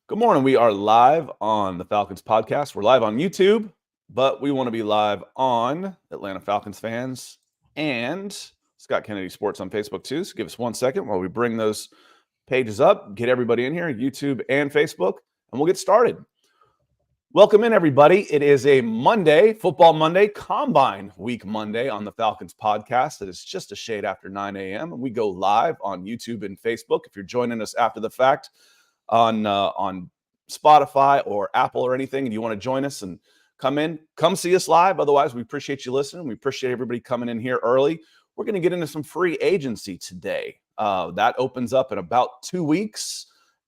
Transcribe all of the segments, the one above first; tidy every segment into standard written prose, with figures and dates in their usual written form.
Good morning. We are live on the Falcons Podcast. We're live on YouTube, but we want to be live on Atlanta Falcons fans and Scott Kennedy Sports on Facebook too. So give us 1 second while we bring those pages up, get everybody in here, YouTube and Facebook, and we'll get started. Welcome in, everybody. It is a Monday, Football Monday, Combine Week Monday on the Falcons Podcast. It is just a shade after 9 a.m., and we go live on YouTube and Facebook. If you're joining us after the fact, on Spotify or Apple or anything, and you want to join us and come see us live. Otherwise, we appreciate you listening. We appreciate everybody coming in here early. We're going to get into some free agency today. That opens up in about 2 weeks,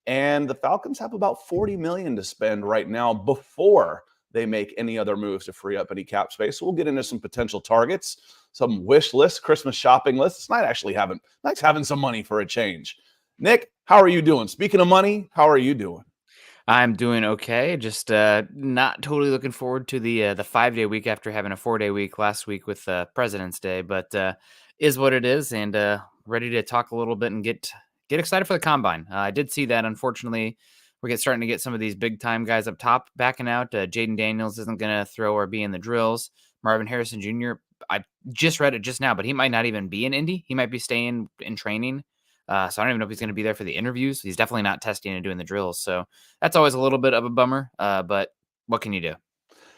and the Falcons have about $40 million to spend right now before they make any other moves to free up any cap space. So we'll get into some potential targets, some wish lists, Christmas shopping lists. It's nice having some money for a change. Nick, how are you doing? Speaking of money, how are you doing? I'm doing okay. Just not totally looking forward to the 5-day week after having a 4-day week last week with President's Day, but is what it is, and ready to talk a little bit and get excited for the combine. I did see that. Unfortunately, we're starting to get some of these big time guys up top backing out. Jaden Daniels isn't going to throw or be in the drills. Marvin Harrison Jr. I just read it just now, but he might not even be in Indy. He might be staying in training. So I don't even know if he's going to be there for the interviews. He's definitely not testing and doing the drills. So that's always a little bit of a bummer. But what can you do?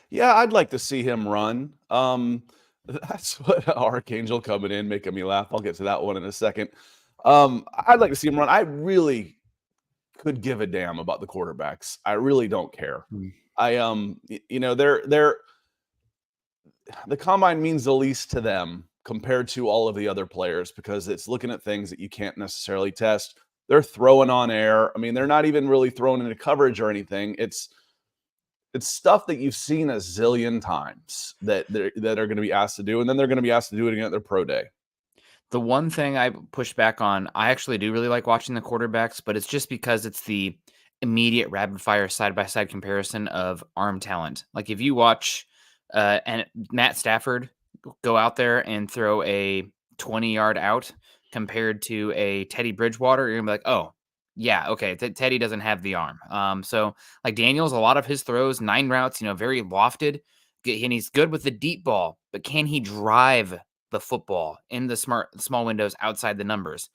Yeah, I'd like to see him run. That's what Archangel coming in, making me laugh. I'll get to that one in a second. I'd like to see him run. I really could give a damn about the quarterbacks. I really don't care. The combine means the least to them compared to all of the other players because it's looking at things that you can't necessarily test. They're throwing on air. I mean, they're not even really throwing into coverage or anything. It's stuff that you've seen a zillion times that are going to be asked to do, and then they're going to be asked to do it again at their pro day. The one thing I push back on, I actually do really like watching the quarterbacks, but it's just because it's the immediate rapid fire side-by-side comparison of arm talent. Like if you watch and Matt Stafford go out there and throw a 20-yard out compared to a Teddy Bridgewater, you're gonna be like, oh, yeah, okay, Teddy doesn't have the arm. So like Daniels, a lot of his throws, 9 routes, very lofted, and he's good with the deep ball, but can he drive the football in the small windows outside the numbers?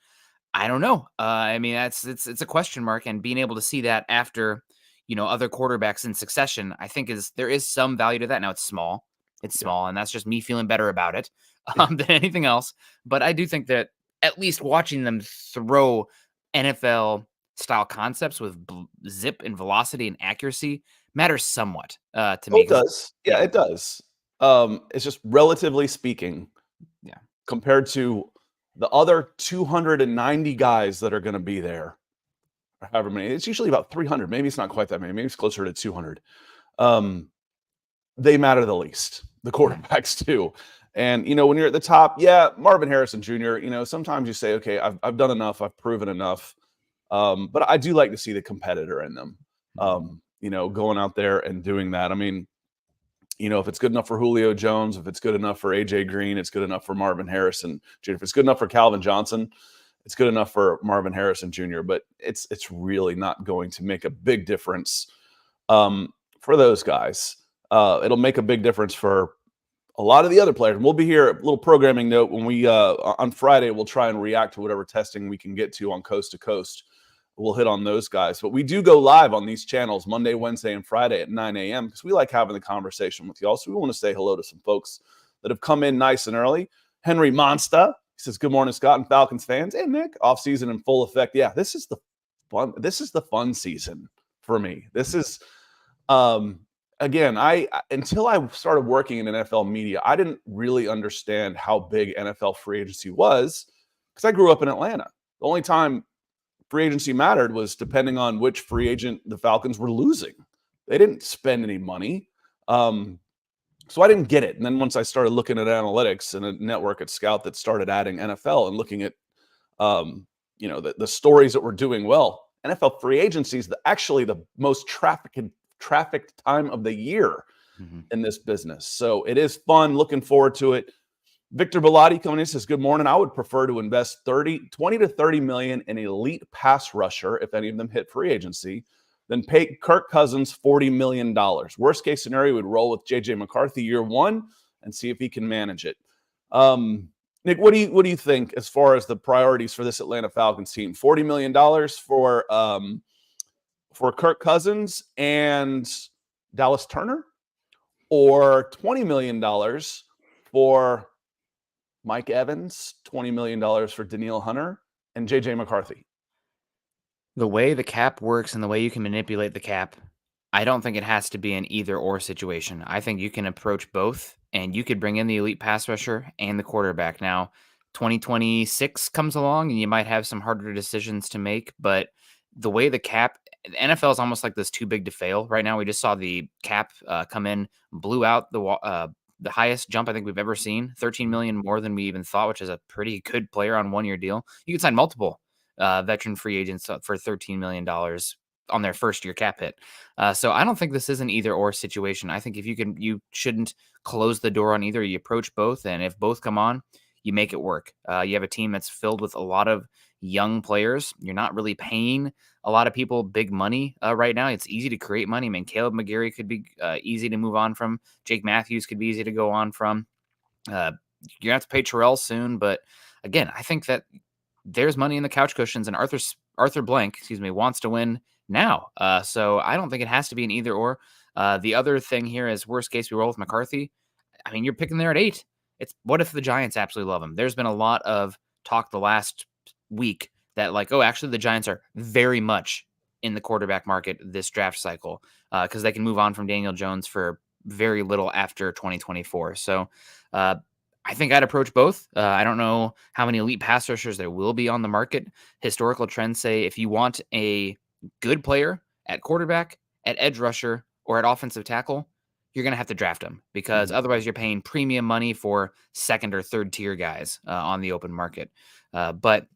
I don't know. I mean, it's a question mark, and being able to see that after, other quarterbacks in succession, I think there is some value to that. Now it's small, and that's just me feeling better about it than anything else. But I do think that at least watching them throw NFL style concepts with zip and velocity and accuracy matters somewhat to me. It does. Yeah, it does. It's just relatively speaking, compared to the other 290 guys that are going to be there, or however many. It's usually about 300. Maybe it's not quite that many. Maybe it's closer to 200. They matter the least. The quarterbacks too. And, when you're at the top, Marvin Harrison Jr., sometimes you say, okay, I've done enough. I've proven enough. But I do like to see the competitor in them, going out there and doing that. I mean, if it's good enough for Julio Jones, if it's good enough for AJ Green, it's good enough for Marvin Harrison Jr. If it's good enough for Calvin Johnson, it's good enough for Marvin Harrison Jr. But it's really not going to make a big difference for those guys. It'll make a big difference for a lot of the other players. We'll be here, a little programming note, when we on Friday, we'll try and react to whatever testing we can get to on coast to coast. We'll hit on those guys. But we do go live on these channels Monday, Wednesday, and Friday at 9 a.m. because we like having the conversation with y'all. So we want to say hello to some folks that have come in nice and early. Henry Monsta, he says, good morning, Scott and Falcons fans. Hey, Nick, off-season in full effect. Yeah, this is the fun season for me. This is, again, until I started working in NFL media, I didn't really understand how big NFL free agency was because I grew up in Atlanta. The only time free agency mattered was depending on which free agent the Falcons were losing. They didn't spend any money. So I didn't get it. And then once I started looking at analytics and a network at Scout that started adding NFL and looking at, the stories that were doing well, NFL free agency is actually the most trafficked time of the year in this business. So it is fun. Looking forward to it. Victor Bellotti coming in says, good morning. I would prefer to invest 20 to 30 million in elite pass rusher if any of them hit free agency then pay Kirk Cousins $40 million. Worst case scenario, would roll with J.J. McCarthy year one and see if he can manage it. Nick, what do you think as far as the priorities for this Atlanta Falcons team? $40 million for Kirk Cousins and Dallas Turner, or $20 million for Mike Evans, $20 million for Danielle Hunter, and J.J. McCarthy? The way the cap works and the way you can manipulate the cap, I don't think it has to be an either-or situation. I think you can approach both, and you could bring in the elite pass rusher and the quarterback. Now, 2026 comes along, and you might have some harder decisions to make, but the way the cap, the NFL is almost like this too big to fail. Right now, we just saw the cap come in, blew out the highest jump I think we've ever seen, $13 million more than we even thought, which is a pretty good player on one-year deal. You can sign multiple veteran free agents for $13 million on their first year cap hit. So I don't think this is an either or situation. I think if you shouldn't close the door on either. You approach both, and if both come on, you make it work. You have a team that's filled with a lot of young players. You're not really paying a lot of people big money right now. It's easy to create money. I mean, Caleb McGarry could be easy to move on from. Jake Matthews could be easy to go on from. You're going to have to pay Terrell soon. But again, I think that there's money in the couch cushions, and Arthur Blank, wants to win now. So I don't think it has to be an either or. The other thing here is, worst case, we roll with McCarthy. I mean, you're picking there at 8. It's what if the Giants absolutely love him? There's been a lot of talk the last week that actually the Giants are very much in the quarterback market this draft cycle because they can move on from Daniel Jones for very little after 2024. So I think I'd approach both. I don't know how many elite pass rushers there will be on the market. Historical trends say if you want a good player at quarterback, at edge rusher, or at offensive tackle, you're going to have to draft them because otherwise you're paying premium money for second or third tier guys on the open market. But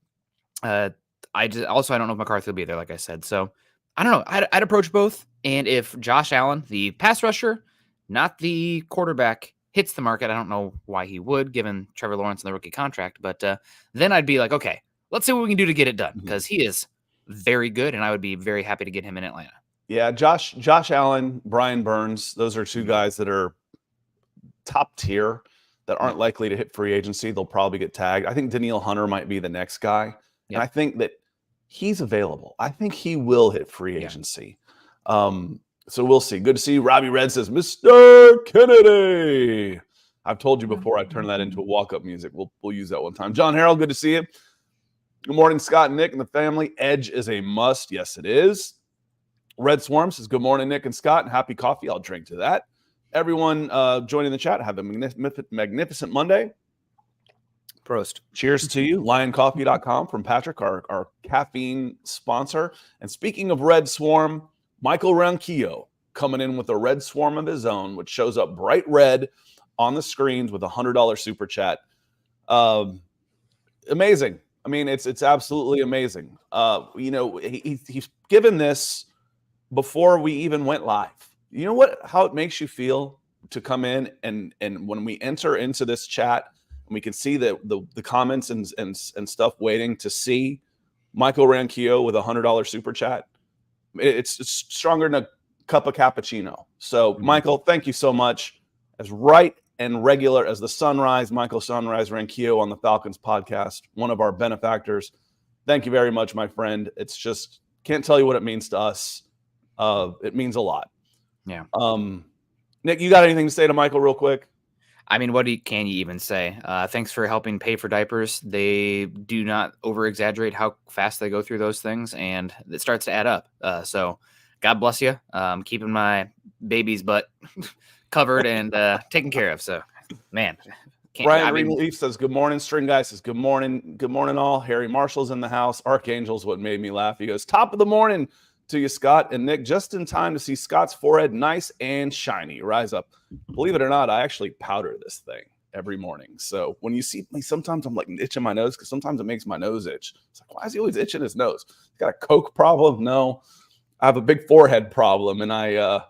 I don't know if McCarthy will be there, like I said. So I don't know. I'd approach both. And if Josh Allen, the pass rusher, not the quarterback, hits the market, I don't know why he would, given Trevor Lawrence and the rookie contract. But then I'd be like, okay, let's see what we can do to get it done because he is very good, and I would be very happy to get him in Atlanta. Yeah, Josh Allen, Brian Burns, those are two guys that are top tier that aren't likely to hit free agency. They'll probably get tagged. I think Danielle Hunter might be the next guy. Yep. And I think that he's available. I think he will hit free agency. So we'll see. Good to see you. Robbie Red says, Mr. Kennedy. I've told you before I turn that into a walk-up music. We'll use that one time. John Harrell, good to see you. Good morning, Scott and Nick and the family. Edge is a must. Yes, it is. Red Swarm says, good morning, Nick and Scott, and happy coffee. I'll drink to that. Everyone joining the chat, have a magnificent Monday. Prost. Cheers to you. LionCoffee.com from Patrick, our caffeine sponsor. And speaking of Red Swarm, Michael Ronquillo coming in with a Red Swarm of his own, which shows up bright red on the screens with a $100 super chat. Amazing. I mean, it's absolutely amazing. He's given this before we even went live. You know how it makes you feel to come in and when we enter into this chat and we can see the comments and stuff waiting to see Michael Ronquillo with a $100 super chat. It's stronger than a cup of cappuccino. So Michael, thank you so much. As right and regular as the Sunrise, Michael Sunrise Ronquillo on the Falcons podcast, one of our benefactors. Thank you very much, my friend. It's just, can't tell you what it means to us. It means a lot. Yeah. Nick, you got anything to say to Michael real quick? I mean, what can you even say? Thanks for helping pay for diapers. They do not over-exaggerate how fast they go through those things, and it starts to add up. So God bless you. Keeping my baby's butt covered and taken care of. So, man. Brian Greenleaf says, good morning. String Guy says, good morning. Good morning, all. Harry Marshall's in the house. Archangel's what made me laugh. He goes, top of the morning to you, Scott and Nick, just in time to see Scott's forehead nice and shiny. Rise up. Believe it or not, I actually powder this thing every morning. So when you see me, sometimes I'm like itching my nose because sometimes it makes my nose itch. It's like, why is he always itching his nose? He's got a Coke problem? No, I have a big forehead problem, and I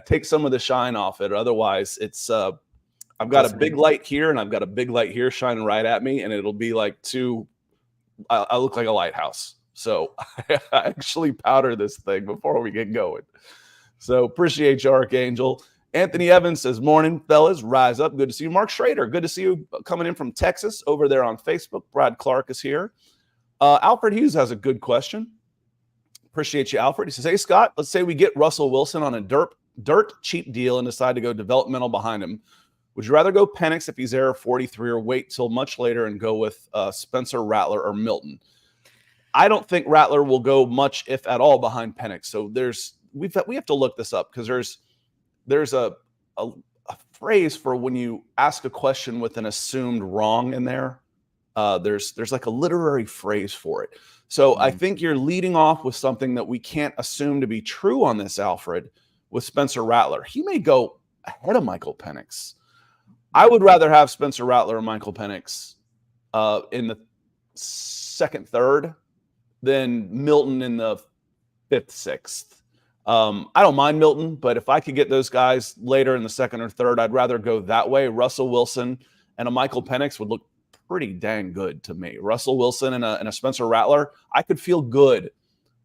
take some of the shine off it. Otherwise, it's I've got a big light here and I've got a big light here shining right at me, and it'll be like I look like a lighthouse. So I actually powder this thing before we get going. So appreciate you, Archangel. Anthony Evans says, morning, fellas. Rise up. Good to see you. Mark Schrader, good to see you coming in from Texas over there on Facebook. Brad Clark is here. Alfred Hughes has a good question. Appreciate you, Alfred. He says, hey, Scott, let's say we get Russell Wilson on a dirt cheap deal and decide to go developmental behind him. Would you rather go Penix if he's there 43 or wait till much later and go with Spencer Rattler or Milton? I don't think Rattler will go much, if at all, behind Penix. So we have to look this up because there's a phrase for when you ask a question with an assumed wrong in there. There's like a literary phrase for it. So I think you're leading off with something that we can't assume to be true on this, Alfred, with Spencer Rattler. He may go ahead of Michael Penix. I would rather have Spencer Rattler or Michael Penix in the second, third than Milton in the fifth, sixth. I don't mind Milton, but if I could get those guys later in the second or third, I'd rather go that way. Russell Wilson and a Michael Penix would look pretty dang good to me. Russell Wilson and a Spencer Rattler, I could feel good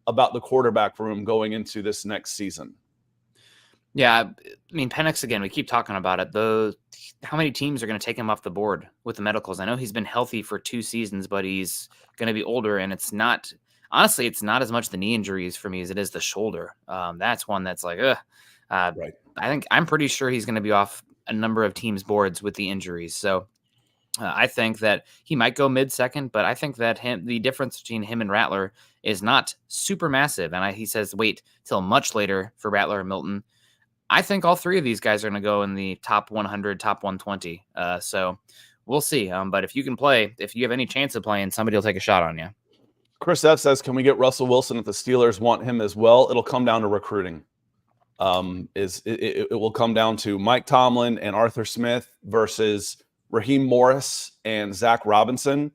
about the quarterback room going into this next season. Yeah, I mean, Penix, again, we keep talking about it. How many teams are going to take him off the board with the medicals? I know he's been healthy for 2 seasons, but he's going to be older, and it's not as much the knee injuries for me as it is the shoulder. That's one that's like, right. I'm pretty sure he's going to be off a number of teams' boards with the injuries. So I think that he might go mid-second, but I think that the difference between him and Rattler is not super massive. And he says wait till much later for Rattler and Milton. I think all 3 of these guys are going to go in the top 100, top 120. So we'll see. But if you have any chance of playing, somebody will take a shot on you. Chris F says, can we get Russell Wilson if the Steelers want him as well? It'll come down to recruiting. It will come down to Mike Tomlin and Arthur Smith versus Raheem Morris and Zach Robinson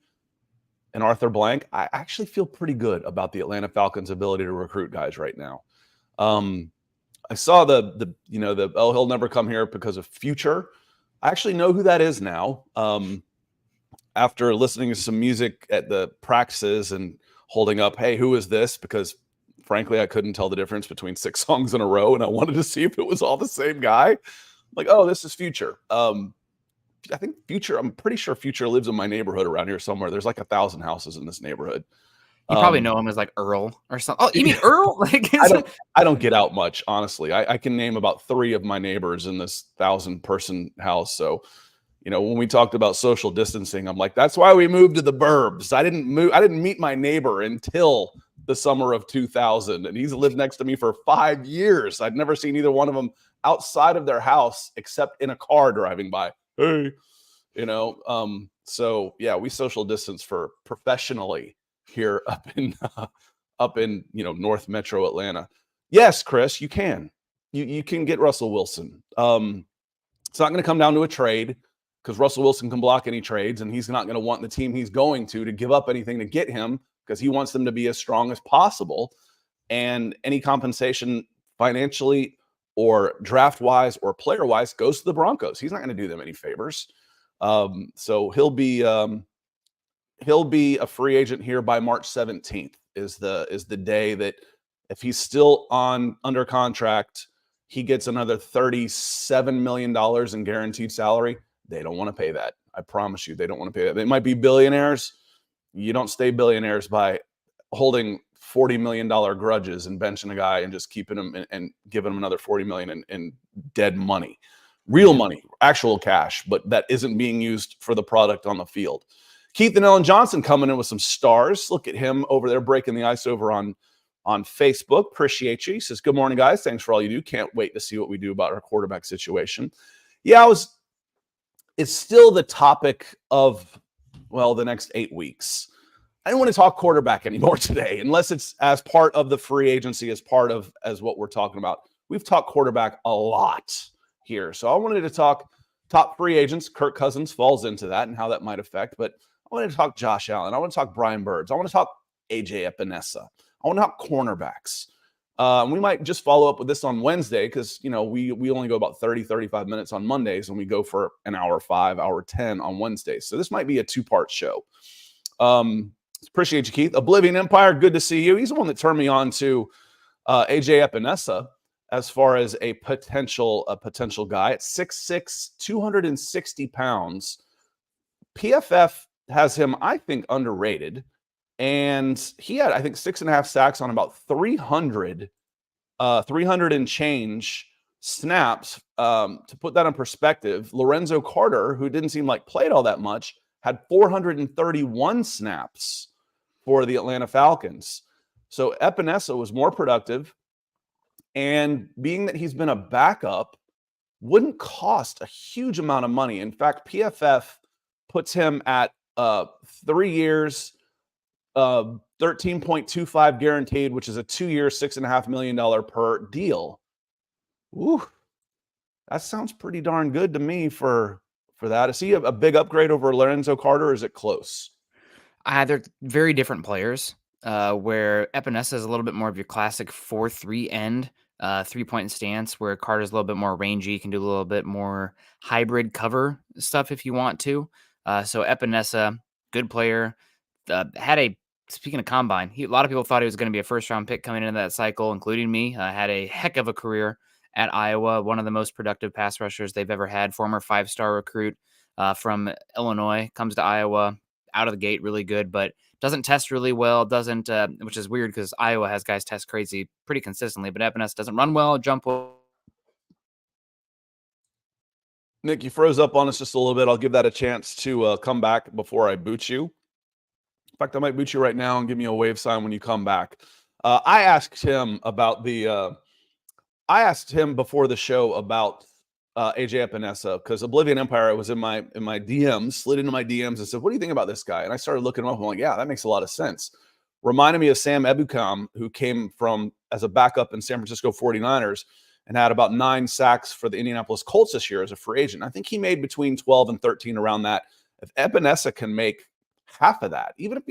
and Arthur Blank. I actually feel pretty good about the Atlanta Falcons' ability to recruit guys right now. I saw the he'll never come here because of Future. I actually know who that is now. After listening to some music at the practices and holding up, hey, who is this? Because frankly, I couldn't tell the difference between 6 songs in a row, and I wanted to see if it was all the same guy. I'm like, oh, this is Future. I think Future, I'm pretty sure Future lives in my neighborhood around here somewhere. There's like 1,000 houses in this neighborhood. You probably know him as like Earl or something. Oh, you mean Earl? I don't get out much, honestly. I can name about 3 of my neighbors in this 1,000-person house. So, when we talked about social distancing, I'm like, that's why we moved to the burbs. I didn't meet my neighbor until the summer of 2000, and he's lived next to me for 5 years. I'd never seen either one of them outside of their house except in a car driving by. Hey, so yeah, we social distance for professionally here up in North Metro Atlanta. Yes, Chris, you can get Russell Wilson. It's not going to come down to a trade because Russell Wilson can block any trades, and he's not going to want the team he's going to give up anything to get him because he wants them to be as strong as possible. And any compensation financially or draft wise or player wise goes to the Broncos. He's not going to do them any favors. So he'll be a free agent here by March 17th is the day that if he's still under contract, he gets another $37 million in guaranteed salary. They don't want to pay that. I promise you, they don't want to pay that. They might be billionaires. You don't stay billionaires by holding $40 million grudges and benching a guy and just keeping him and giving him another $40 million in dead money, real money, actual cash, but that isn't being used for the product on the field. Keith and Ellen Johnson coming in with some stars. Look at him over there breaking the ice over on Facebook. Appreciate you. He says, good morning, guys. Thanks for all you do. Can't wait to see what we do about our quarterback situation. Yeah, it's still the topic of, the next 8 weeks. I don't want to talk quarterback anymore today, unless it's as part of the free agency, as what we're talking about. We've talked quarterback a lot here. So I wanted to talk top free agents. Kirk Cousins falls into that and how that might affect. But I wanted to talk Josh Allen. I want to talk Brian Birds. I want to talk AJ Epinesa. I want to talk cornerbacks. We might just follow up with this on Wednesday because, we only go about 30, 35 minutes on Mondays, and we go for an hour 5, hour 10 on Wednesdays. So this might be a 2-part show. Appreciate you, Keith. Oblivion Empire, good to see you. He's the one that turned me on to AJ Epinesa as far as a potential guy at 6'6", 260 pounds. PFF has him, I think, underrated. And he had, I think, 6.5 sacks on about 300 and change snaps. To put that in perspective, Lorenzo Carter, who didn't seem like played all that much, had 431 snaps for the Atlanta Falcons. So Epinesa was more productive. And being that he's been a backup, wouldn't cost a huge amount of money. In fact, PFF puts him at 3 years, 13.25 guaranteed, which is a 2-year, $6.5 million per deal. Ooh, that sounds pretty darn good to me for that. Is he a big upgrade over Lorenzo Carter, or is it close? They're very different players, where Epinesa is a little bit more of your classic 4-3 end, 3-point stance, where Carter's a little bit more rangy, can do a little bit more hybrid cover stuff if you want to. So Epinesa, good player, speaking of combine, a lot of people thought he was going to be a first-round pick coming into that cycle, including me. Had a heck of a career at Iowa, one of the most productive pass rushers they've ever had, former 5-star recruit from Illinois, comes to Iowa, out of the gate really good, but doesn't test really well, which is weird because Iowa has guys test crazy pretty consistently, but Epinesa doesn't run well, jump well. Nick, you froze up on us just a little bit. I'll give that a chance to come back before I boot you. In fact, I might boot you right now and give me a wave sign when you come back. I asked him before the show about AJ Epinesa, because Oblivion Empire was in my DMs, slid into my DMs and said, "What do you think about this guy?" And I started looking him up. I'm like, yeah, that makes a lot of sense. Reminded me of Sam Ebukam, who came from as a backup in San Francisco 49ers and had about 9 sacks for the Indianapolis Colts this year as a free agent. I think he made between 12 and 13 around that. If Epinesa can make half of that, even if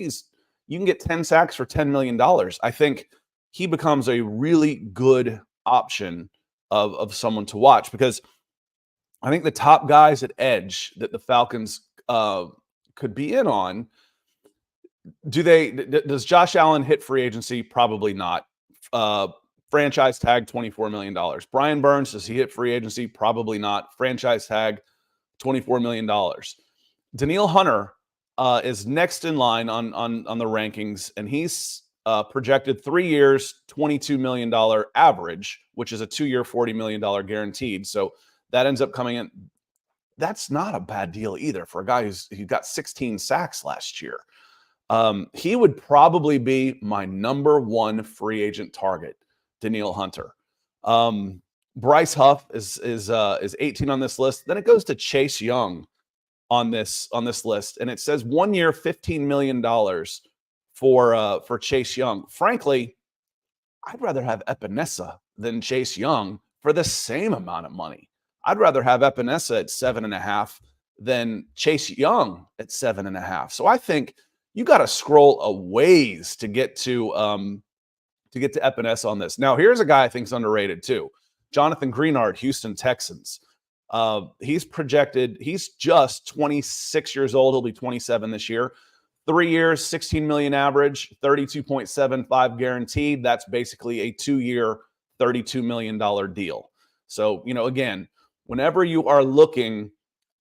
you can get 10 sacks for $10 million, I think he becomes a really good option of someone to watch, because I think the top guys at edge that the Falcons could be in on, does Josh Allen hit free agency? Probably not. Franchise tag, $24 million. Brian Burns, does he hit free agency? Probably not. Franchise tag, $24 million. Danielle Hunter is next in line on the rankings, and he's projected 3 years, $22 million average, which is a 2-year, $40 million guaranteed. So that ends up coming in. That's not a bad deal either for a guy who got 16 sacks last year. He would probably be my number 1 free agent target, Danielle Hunter. Bryce Huff is 18 on this list. Then it goes to Chase Young on this list, and it says 1 year, $15 million for Chase Young. Frankly, I'd rather have Epinesa than Chase Young for the same amount of money. I'd rather have Epinesa at 7.5 than Chase Young at 7.5. So I think you got to scroll a ways to get to Epinesa on this. Now, here's a guy I think is underrated too. Jonathan Greenard, Houston Texans. He's projected, he's just 26 years old. He'll be 27 this year. 3 years, $16 million average, 32.75 guaranteed. That's basically a 2-year, $32 million deal. So, again, whenever you are looking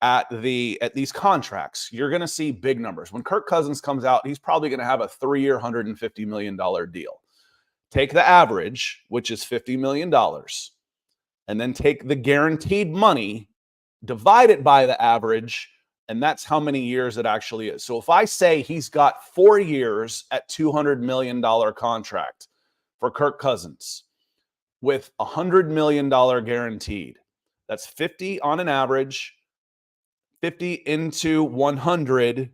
at these contracts, you're going to see big numbers. When Kirk Cousins comes out, he's probably going to have a 3-year, $150 million deal. Take the average, which is $50 million, and then take the guaranteed money, divide it by the average, and that's how many years it actually is. So if I say he's got 4 years at $200 million contract for Kirk Cousins with $100 million guaranteed, that's 50 on an average. 50 into 100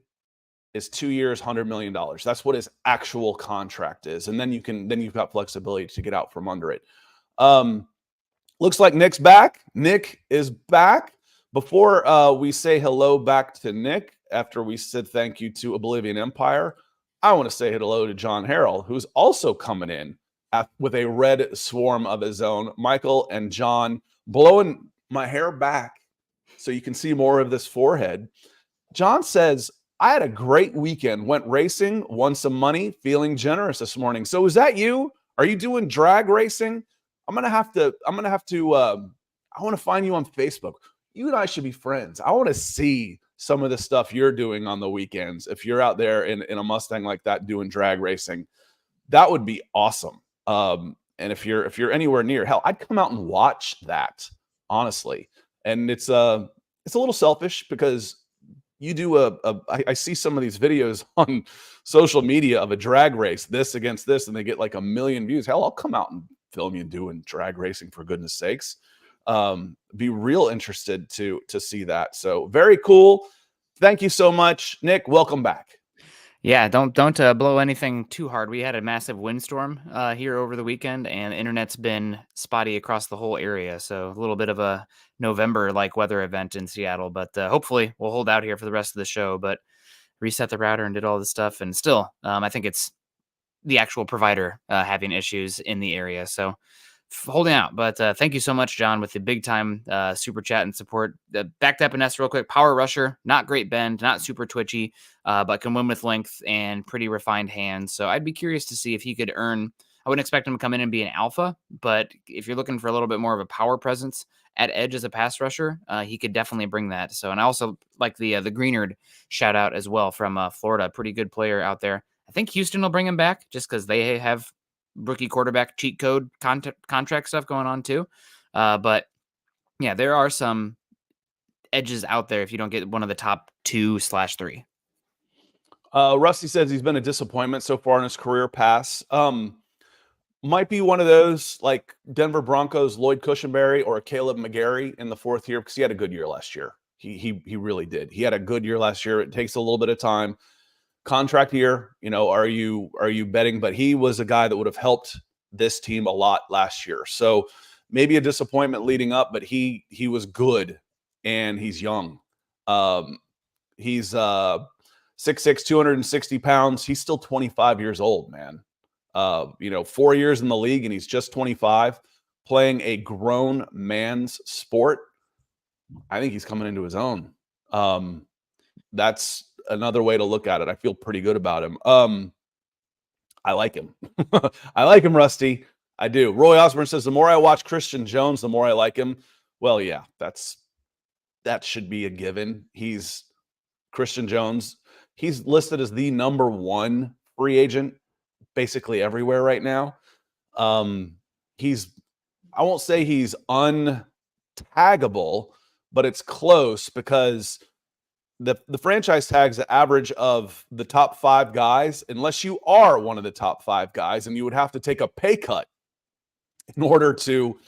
is 2 years, $100 million. That's what his actual contract is. And then you've got flexibility to get out from under it. Looks like Nick's back. Nick is back. Before we say hello back to Nick, after we said thank you to Oblivion Empire, I want to say hello to John Harrell, who's also coming in with a red swarm of his own. Michael and John blowing my hair back so you can see more of this forehead. John says, I had a great weekend. Went racing, won some money, feeling generous this morning. So is that you? Are you doing drag racing? I'm gonna have to. I want to find you on Facebook. You and I should be friends. I want to see some of the stuff you're doing on the weekends. If you're out there in a Mustang like that doing drag racing, that would be awesome. And if you're anywhere near, hell, I'd come out and watch that, honestly. And it's a little selfish because you do I see some of these videos on social media of a drag race, this against this, and they get like 1 million views. Hell, I'll come out and film you doing drag racing, for goodness sakes. Be real interested to see that. So very cool. Thank you so much, Nick. Welcome back. Yeah, don't blow anything too hard. We had a massive windstorm here over the weekend, and the internet's been spotty across the whole area. So a little bit of a November-like weather event in Seattle, but hopefully we'll hold out here for the rest of the show. But reset the router and did all this stuff, and still, I think it's the actual provider having issues in the area. So holding out. But thank you so much, John, with the big time super chat and support. Back to Epinesa real quick. Power rusher, not great bend, not super twitchy, but can win with length and pretty refined hands. So I'd be curious to see if he could earn. I wouldn't expect him to come in and be an alpha, but if you're looking for a little bit more of a power presence at edge as a pass rusher, he could definitely bring that. So, and I also like the Greenard shout out as well from Florida. Pretty good player out there. I think Houston will bring him back just because they have rookie quarterback cheat code contract stuff going on too. But yeah, there are some edges out there if you don't get one of the top 2/3. Rusty says he's been a disappointment so far in his career pass. Might be one of those like Denver Broncos, Lloyd Cushenberry, or Caleb McGarry in the fourth year, because he had a good year last year. He really did. He had a good year last year. It takes a little bit of time. Contract year, are you betting? But he was a guy that would have helped this team a lot last year. So maybe a disappointment leading up, but he was good and he's young. He's 6'6", 260 pounds. He's still 25 years old, man. 4 years in the league and he's just 25, playing a grown man's sport. I think he's coming into his own. That's another way to look at it. I feel pretty good about him. I like him. I like him, Rusty. I do. Roy Osborne says, the more I watch Christian Jones, the more I like him. Well, yeah, that should be a given. He's Christian Jones. He's listed as the number 1 free agent basically everywhere right now. I won't say he's untaggable, but it's close because the franchise tags the average of the top 5 guys, unless you are one of the top 5 guys, and you would have to take a pay cut in order to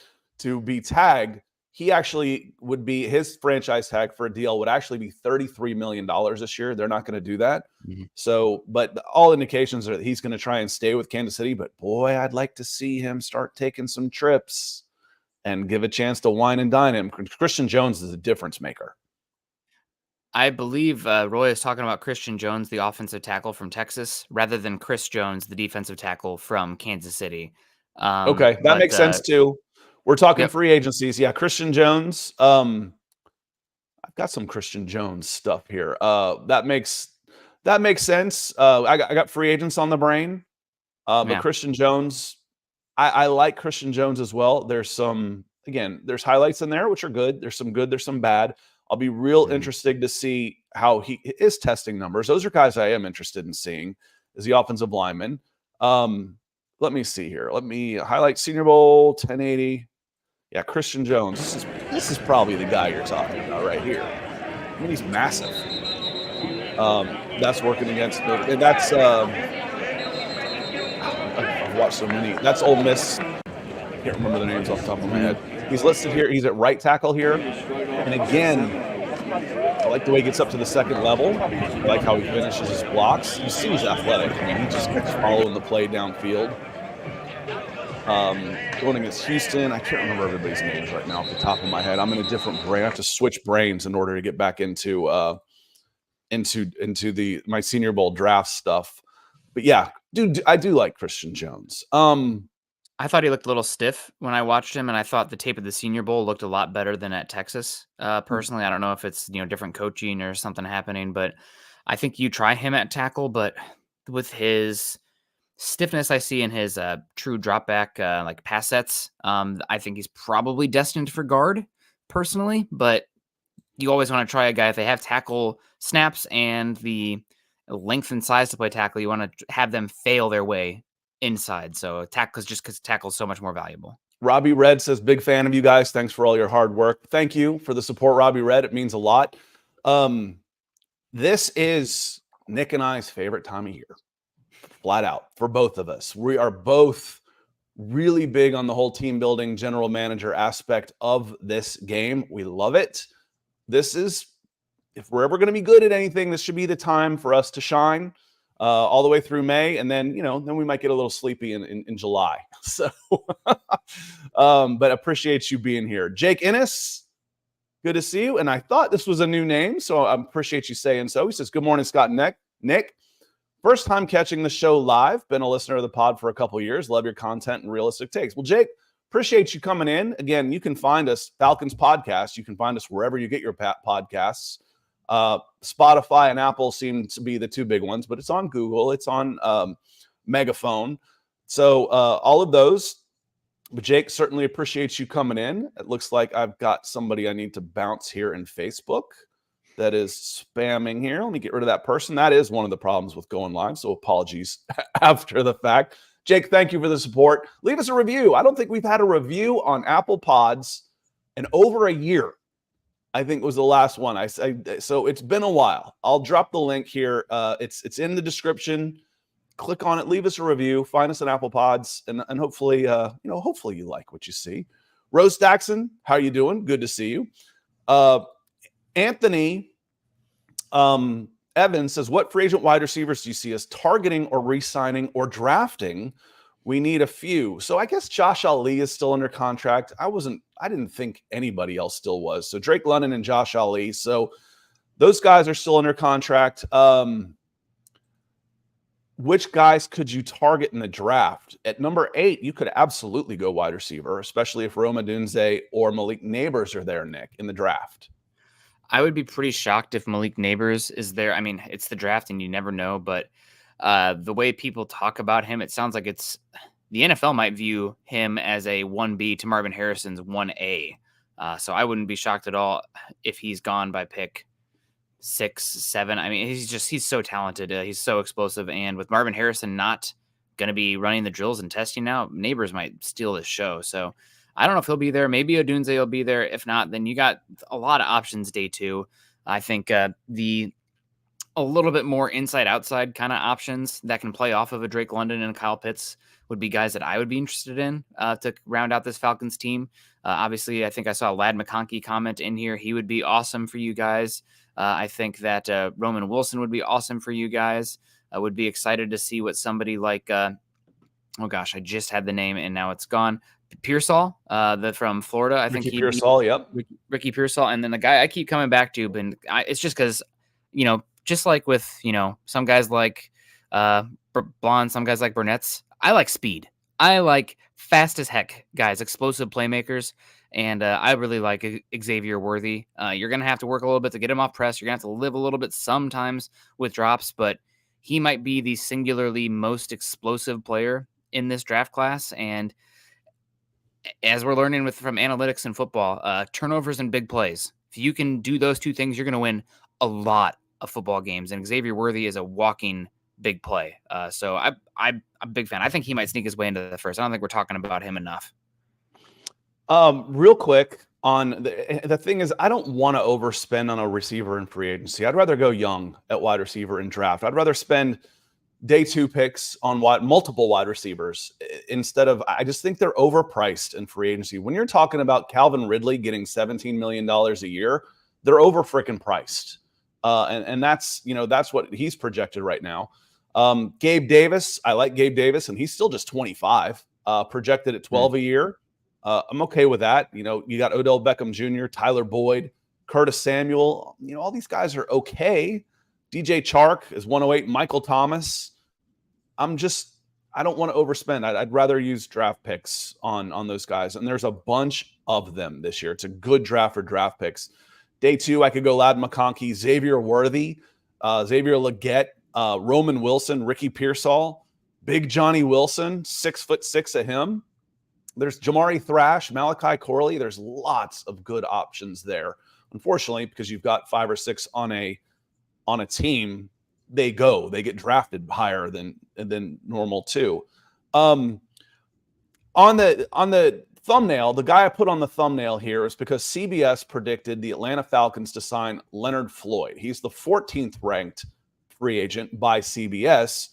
be tagged. He actually would be, his franchise tag for a deal would actually be $33 million this year. They're not going to do that. Mm-hmm. So, but all indications are that he's going to try and stay with Kansas City. But boy, I'd like to see him start taking some trips and give a chance to wine and dine him. Christian Jones is a difference maker. I believe Roy is talking about Christian Jones, the offensive tackle from Texas, rather than Chris Jones, the defensive tackle from Kansas City. Okay, that makes sense too. We're talking free agencies. Yeah, Christian Jones. I've got some Christian Jones stuff here. That makes sense. I got free agents on the brain. But Christian Jones, I like Christian Jones as well. There's there's highlights in there, which are good. There's some good, there's some bad. I'll be real interested to see how his testing numbers. Those are guys I am interested in seeing as the offensive lineman. Let me see here. Let me highlight Senior Bowl 1080. Yeah, Christian Jones. This is probably the guy you're talking about right here. I mean, he's massive. That's working against and that's I've watched so many. That's Ole Miss. I can't remember the names off the top of my head. He's listed here. He's at right tackle here. And again, I like the way he gets up to the second level. I like how he finishes his blocks. You see he's athletic. I mean, he just keeps following the play downfield. Going against Houston, I can't remember everybody's names right now off the top of my head. I'm in a different brain. I have to switch brains in order to get back into my Senior Bowl draft stuff. But yeah, dude, I do like Christian Jones. I thought he looked a little stiff when I watched him, and I thought the tape of the Senior Bowl looked a lot better than at Texas. Personally, I don't know if it's different coaching or something happening, but I think you try him at tackle, but with his stiffness I see in his true drop back like pass sets, I think he's probably destined for guard personally, but you always want to try a guy if they have tackle snaps and the length and size to play tackle. You want to have them fail their way inside. So tackle, just because tackle is so much more valuable. Robbie Red says, big fan of you guys. Thanks for all your hard work. Thank you for the support, Robbie Red. It means a lot. This is Nick and I's favorite time of year, flat out, for both of us. We are both really big on the whole team building, general manager aspect of this game. We love it. This is, if we're ever going to be good at anything, this should be the time for us to shine all the way through May. And then, then we might get a little sleepy in July. So, but appreciate you being here. Jake Ennis, good to see you. And I thought this was a new name, so I appreciate you saying so. He says, good morning, Scott and Nick. First time catching the show live. Been a listener of the pod for a couple years. Love your content and realistic takes. Well, Jake, appreciate you coming in. Again, you can find us, Falcons Podcast. You can find us wherever you get your podcasts. Spotify and Apple seem to be the two big ones, but it's on Google. It's on Megaphone. So all of those. But Jake, certainly appreciates you coming in. It looks like I've got somebody I need to bounce here in Facebook that is spamming here. Let me get rid of that person. That is one of the problems with going live, so apologies after the fact. Jake, thank you for the support. Leave us a review. I don't think we've had a review on Apple Pods in over a year. I think was the last one. So it's been a while. I'll drop the link here. It's in the description. Click on it. Leave us a review. Find us on Apple Pods, and hopefully, hopefully you like what you see. Rose Daxon, how you doing? Good to see you. Anthony Evans says, what free agent wide receivers do you see us targeting or re-signing or drafting? We need a few. So I guess Josh Ali is still under contract. I didn't think anybody else still was. So Drake London and Josh Ali. So those guys are still under contract. Which guys could you target in the draft? At number 8, you could absolutely go wide receiver, especially if Rome Odunze or Malik Neighbors are there, Nick, in the draft. I would be pretty shocked if Malik Neighbors is there. I mean, it's the draft and you never know, but the way people talk about him, it sounds like the NFL might view him as a 1B to Marvin Harrison's 1A. So I wouldn't be shocked at all if he's gone by pick 6, 7. I mean, he's so talented. He's so explosive. And with Marvin Harrison not going to be running the drills and testing now, Neighbors might steal this show. So I don't know if he'll be there. Maybe Odunze will be there. If not, then you got a lot of options day 2. I think a little bit more inside-outside kind of options that can play off of a Drake London and Kyle Pitts would be guys that I would be interested in to round out this Falcons team. Obviously, I think I saw Ladd McConkey comment in here. He would be awesome for you guys. I think that Roman Wilson would be awesome for you guys. I would be excited to see what somebody like, I just had the name and now it's gone. Pearsall, from Florida. I think Pearsall, yep. Ricky Pearsall. And then the guy I keep coming back to, but it's just because, just like with, some guys like Blonde, some guys like Burnett's, I like speed. I like fast as heck guys, explosive playmakers. And I really like Xavier Worthy. You're going to have to work a little bit to get him off press. You're going to have to live a little bit sometimes with drops, but he might be the singularly most explosive player in this draft class. And as we're learning from analytics in football, turnovers and big plays. If you can do those two things, you're going to win a lot of football games. And Xavier Worthy is a walking big play. So I'm a big fan. I think he might sneak his way into the first. I don't think we're talking about him enough. Real quick on the thing is, I don't want to overspend on a receiver in free agency. I'd rather go young at wide receiver in draft. I'd rather spend day 2 picks on multiple wide receivers instead of, I just think they're overpriced in free agency. When you're talking about Calvin Ridley getting $17 million a year, they're over freaking priced. And that's what he's projected right now. Gabe Davis, I like Gabe Davis, and he's still just 25, projected at 12 a year. I'm okay with that. You got Odell Beckham Jr., Tyler Boyd, Curtis Samuel. All these guys are okay. DJ Chark is 108. Michael Thomas. I don't want to overspend. I'd rather use draft picks on those guys. And there's a bunch of them this year. It's a good draft for draft picks. Day 2, I could go Ladd McConkey, Xavier Worthy. Xavier Legette, Roman Wilson, Ricky Pearsall, Big Johnny Wilson, 6'6" of him. There's Jamari Thrash, Malachi Corley. There's lots of good options there. Unfortunately, because you've got 5 or 6 on a team, they get drafted higher than normal too. On the thumbnail, the guy I put on the thumbnail here is because CBS predicted the Atlanta Falcons to sign Leonard Floyd. He's the 14th ranked free agent by CBS.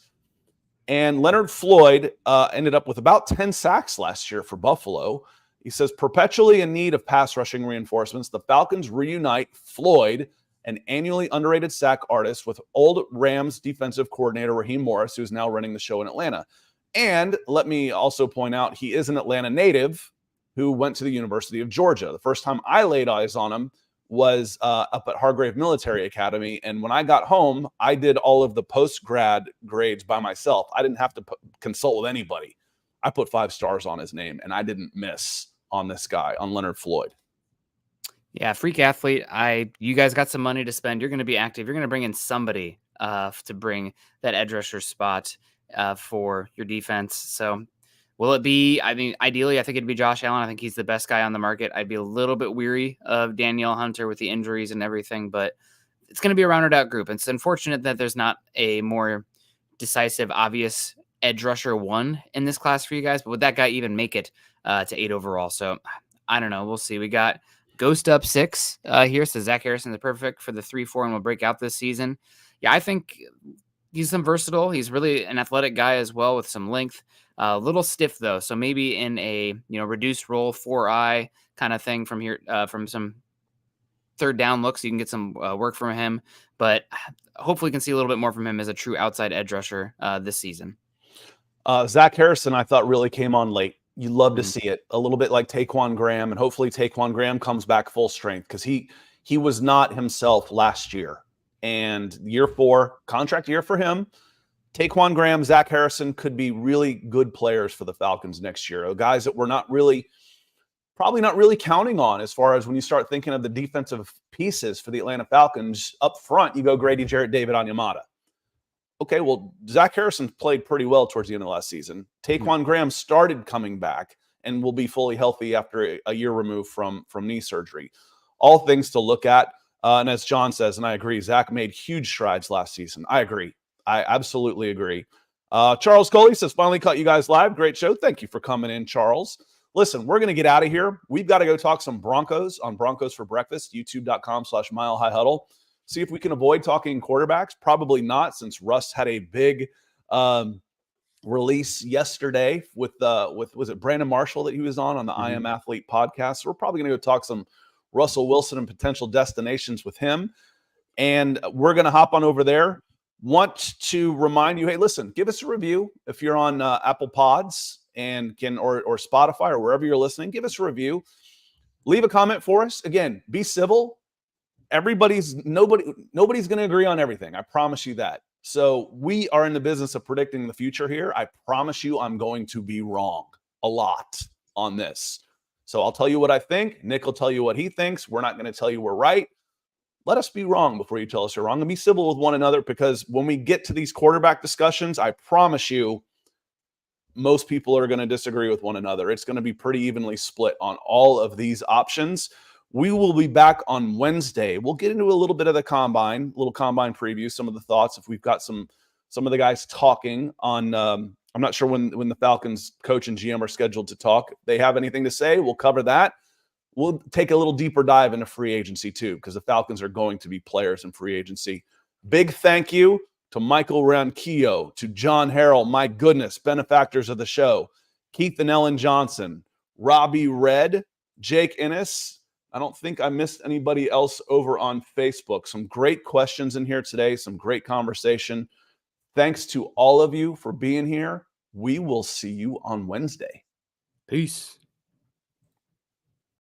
And Leonard Floyd ended up with about 10 sacks last year for Buffalo. He says, perpetually in need of pass rushing reinforcements, the Falcons reunite Floyd, an annually underrated sack artist, with old Rams defensive coordinator Raheem Morris, who's now running the show in Atlanta. And let me also point out, he is an Atlanta native who went to the University of Georgia. The first time I laid eyes on him was up at Hargrave Military Academy. And when I got home, I did all of the post-grad grades by myself. I didn't have to consult with anybody. I put 5 stars on his name, and I didn't miss on this guy, on Leonard Floyd. Yeah, freak athlete. You guys got some money to spend. You're going to be active. You're going to bring in somebody to bring that edge rusher spot for your defense. So will it be, I mean, ideally, I think it'd be Josh Allen. I think he's the best guy on the market. I'd be a little bit weary of Danielle Hunter with the injuries and everything, but it's going to be a rounded out group. It's unfortunate that there's not a more decisive, obvious edge rusher 1 in this class for you guys, but would that guy even make it to 8 overall? So I don't know. We'll see. We got Ghost up 6 here. So Zach Harrison is perfect for the 3-4 and will break out this season. Yeah, I think he's some versatile. He's really an athletic guy as well with some length. A little stiff though, so maybe in a reduced role 4-eye kind of thing from here, from some third down looks, you can get some work from him. But hopefully, can see a little bit more from him as a true outside edge rusher this season. Zach Harrison, I thought, really came on late. You love to see it, a little bit like Taquan Graham, and hopefully Taquan Graham comes back full strength because he was not himself last year. And year 4, contract year for him. Taquan Graham, Zach Harrison could be really good players for the Falcons next year. Guys that we're probably not really counting on as far as when you start thinking of the defensive pieces for the Atlanta Falcons. Up front, you go Grady Jarrett, David Onyemata. Okay, well, Zach Harrison played pretty well towards the end of last season. Taquan Graham started coming back and will be fully healthy after a year removed from knee surgery. All things to look at. And as John says, and I agree, Zach made huge strides last season. I agree. I absolutely agree. Charles Coley says, finally caught you guys live. Great show. Thank you for coming in, Charles. Listen, we're going to get out of here. We've got to go talk some Broncos on Broncos for Breakfast, youtube.com/milehighhuddle. See if we can avoid talking quarterbacks. Probably not, since Russ had a big release yesterday with was it Brandon Marshall that he was on the I Am Athlete podcast. So we're probably going to go talk some Russell Wilson and potential destinations with him. And we're going to hop on over there. Want to remind you, hey, listen, give us a review if you're on Apple Pods and or Spotify or wherever you're listening. Give us a review. Leave a comment for us. Again, be civil. Nobody's going to agree on everything. I promise you that. So we are in the business of predicting the future here. I promise you I'm going to be wrong a lot on this. So I'll tell you what I think. Nick will tell you what he thinks. We're not going to tell you we're right. Let us be wrong before you tell us you're wrong, and be civil with one another, because when we get to these quarterback discussions, I promise you most people are going to disagree with one another. It's going to be pretty evenly split on all of these options. We will be back on Wednesday. We'll get into a little bit of the combine, little combine preview, some of the thoughts. If we've got some of the guys talking on, I'm not sure when the Falcons coach and GM are scheduled to talk. If they have anything to say, we'll cover that. We'll take a little deeper dive into free agency too, because the Falcons are going to be players in free agency. Big thank you to Michael Ronquillo, to John Harrell, my goodness, benefactors of the show, Keith and Ellen Johnson, Robbie Red, Jake Ennis. I don't think I missed anybody else over on Facebook. Some great questions in here today, some great conversation. Thanks to all of you for being here. We will see you on Wednesday. Peace.